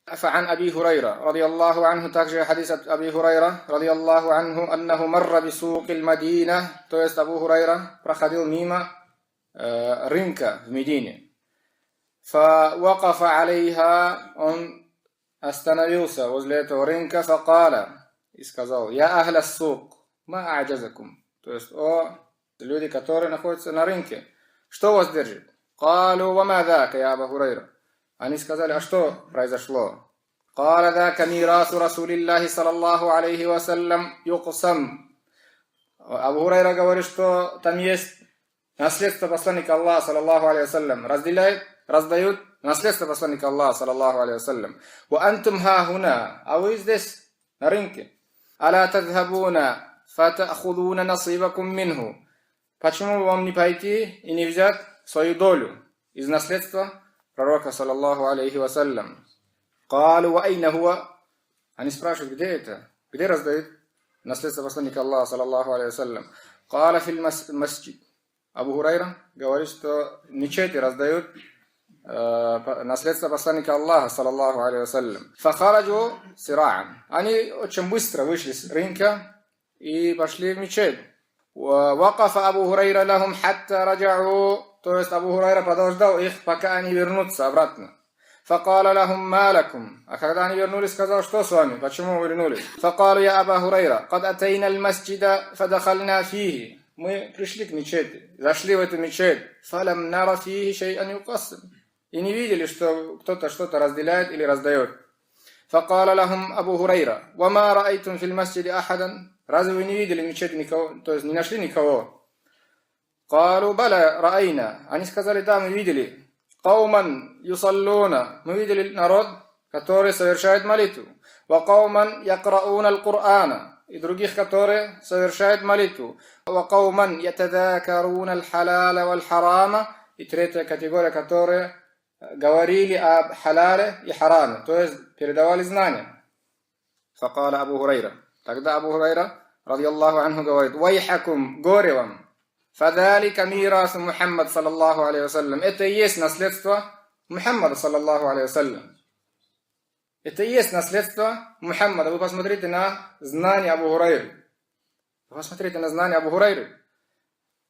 فعن أبي هريرة رضي الله عنه также حديث أبي هريرة رضي الله عنه أنه مر بسوق المدينة, то есть Абу Хурайра проходил мимо рынка в Медине. فوقف عليها, он остановился возле этого рынка, فقال, и сказал: «Я ахля сук, ма а'джазакум», то есть: «О люди, которые находятся на рынке, что вас держит?» قالوا وما ذاك يا أبا هريرة, они сказали: «А что произошло?» قال ذاك ميراث رسول الله صلى الله عليه وسلم يقسم. Абу Хурайра говорит, что там есть наследство посланника Аллаха, саллаллаху алейхи вассалям, раздают наследство посланника Аллаха, саллаллаху алейхи вассалям. «Ва антум ха хуна», а вы здесь, на рынке. «Аля тадхабуна фатахудуна насибакум минху», почему вам не пойти и не взять свою долю из наследства пророка, саллаллаху алейхи вассалям? «Калу ва айна хуа», они спрашивают, где это? Где раздают наследство посланника Аллаха, саллаллаху алейхи вассалям? «Кала фил масджид». Абу Хурайра говорит, что в мечети раздают наследство посланника Аллаха, саллаллаху алейхи вассалям. «Фахараджу сираан», они очень быстро вышли с рынка и пошли в мечеть. «Вакафа Абу Хурайра лахум хатта раджа'у», то есть Абу Хурайра подождал их, пока они вернутся обратно. «Факала лахум малакум», а когда они вернулись, сказал: «Что с вами? Почему вы вернулись?» «Факалу я Аба Хурайра, кад атайна аль-масджида фадахальна фихи». Мы пришли к мечети, зашли в эту мечеть. «Фалам нара фихи шей'ан юкассим», и не видели, что кто-то что-то разделяет или раздает. «Факала лахум Абу Хурайра, вама раайтум фил масджиди ахадан», разве вы не видели в мечети никого, то есть не нашли никого? «Калу баля раайна», они сказали: «Да, мы видели». «Кауман юсаллуна», мы видели народ, который совершает молитву. «Ва кауман якрауна аль-Кур'ана», и других, которые совершают молитву. «Ва кауман ятадакаруна аль-халяла валь-харама», и третья категория, которые говорили об халале и хараме, то есть передавали знания. «Факала Абу Хурайра», тогда Абу Хурайра, радiyallahu анху, говорит: «Вайхакум», горе вам. «Фадалика мирасу Мухаммад, саллаллаху алейхи вассалям», это и есть наследство Мухаммада, саллаллаху алейхи вассалям. Это и есть наследство Мухаммада. Вы посмотрите на знания Абу Хурайры. Вы посмотрите на знания Абу Хурайры.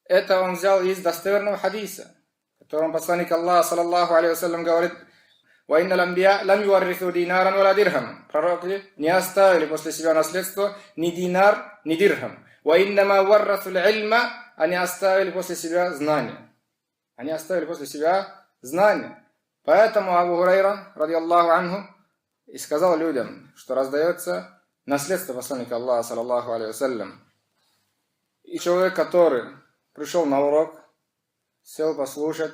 Это он взял из достоверного хадиса, в котором посланник Аллаха, саллаллаху алейхи вассалям, говорит: «Ва инна ламбия лам юаррису динаран вала дирхам». Пророки не оставили после себя наследство ни динар, ни дирхам. «Ва иннама варрасу илма», они оставили после себя знания. Они оставили после себя знания. Поэтому Абу Хурайра, радiyallahu анху, и сказал людям, что раздается наследство посланника Аллаха, саллаллаху алейхи вассалям. И человек, который пришел на урок, сел послушать,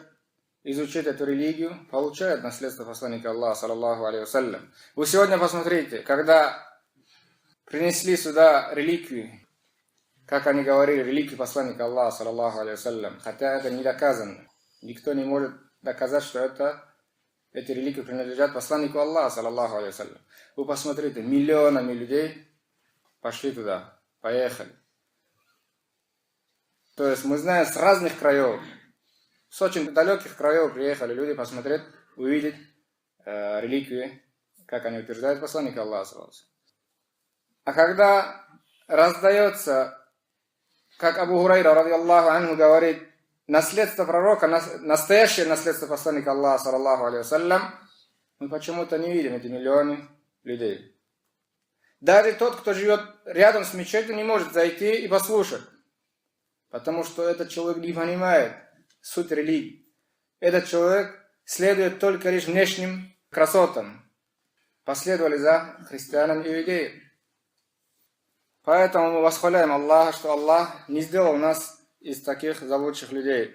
изучить эту религию, получает наследство посланника Аллаха, саллаллаху алейхи вассалям. Вы сегодня посмотрите, когда принесли сюда реликвии, как они говорили, реликвии посланника Аллаха, саллаллаху алейхи вассалям, хотя это не доказано. Никто не может доказать, что эти реликвии принадлежат посланнику Аллаха, саллаллаху алейхи вассалям. Вы посмотрите, миллионами людей пошли туда, поехали. То есть мы знаем, с разных краев, с очень далеких краев приехали люди посмотреть, увидеть реликвии, как они утверждают посланника Аллаха, саллаллаху алейхи вассалям. А когда раздается, как Абу Хурайра, радiyallahu анху, говорит, наследство пророка, настоящее наследство посланника Аллаха, саллаллаху алейхи вассалям, мы почему-то не видим эти миллионы людей. Даже тот, кто живет рядом с мечетью, не может зайти и послушать, потому что этот человек не понимает суть религии. Этот человек следует только лишь внешним красотам. Последовали за христианами и иудеями. Поэтому мы восхваляем Аллаха, что Аллах не сделал нас из таких заблудших людей.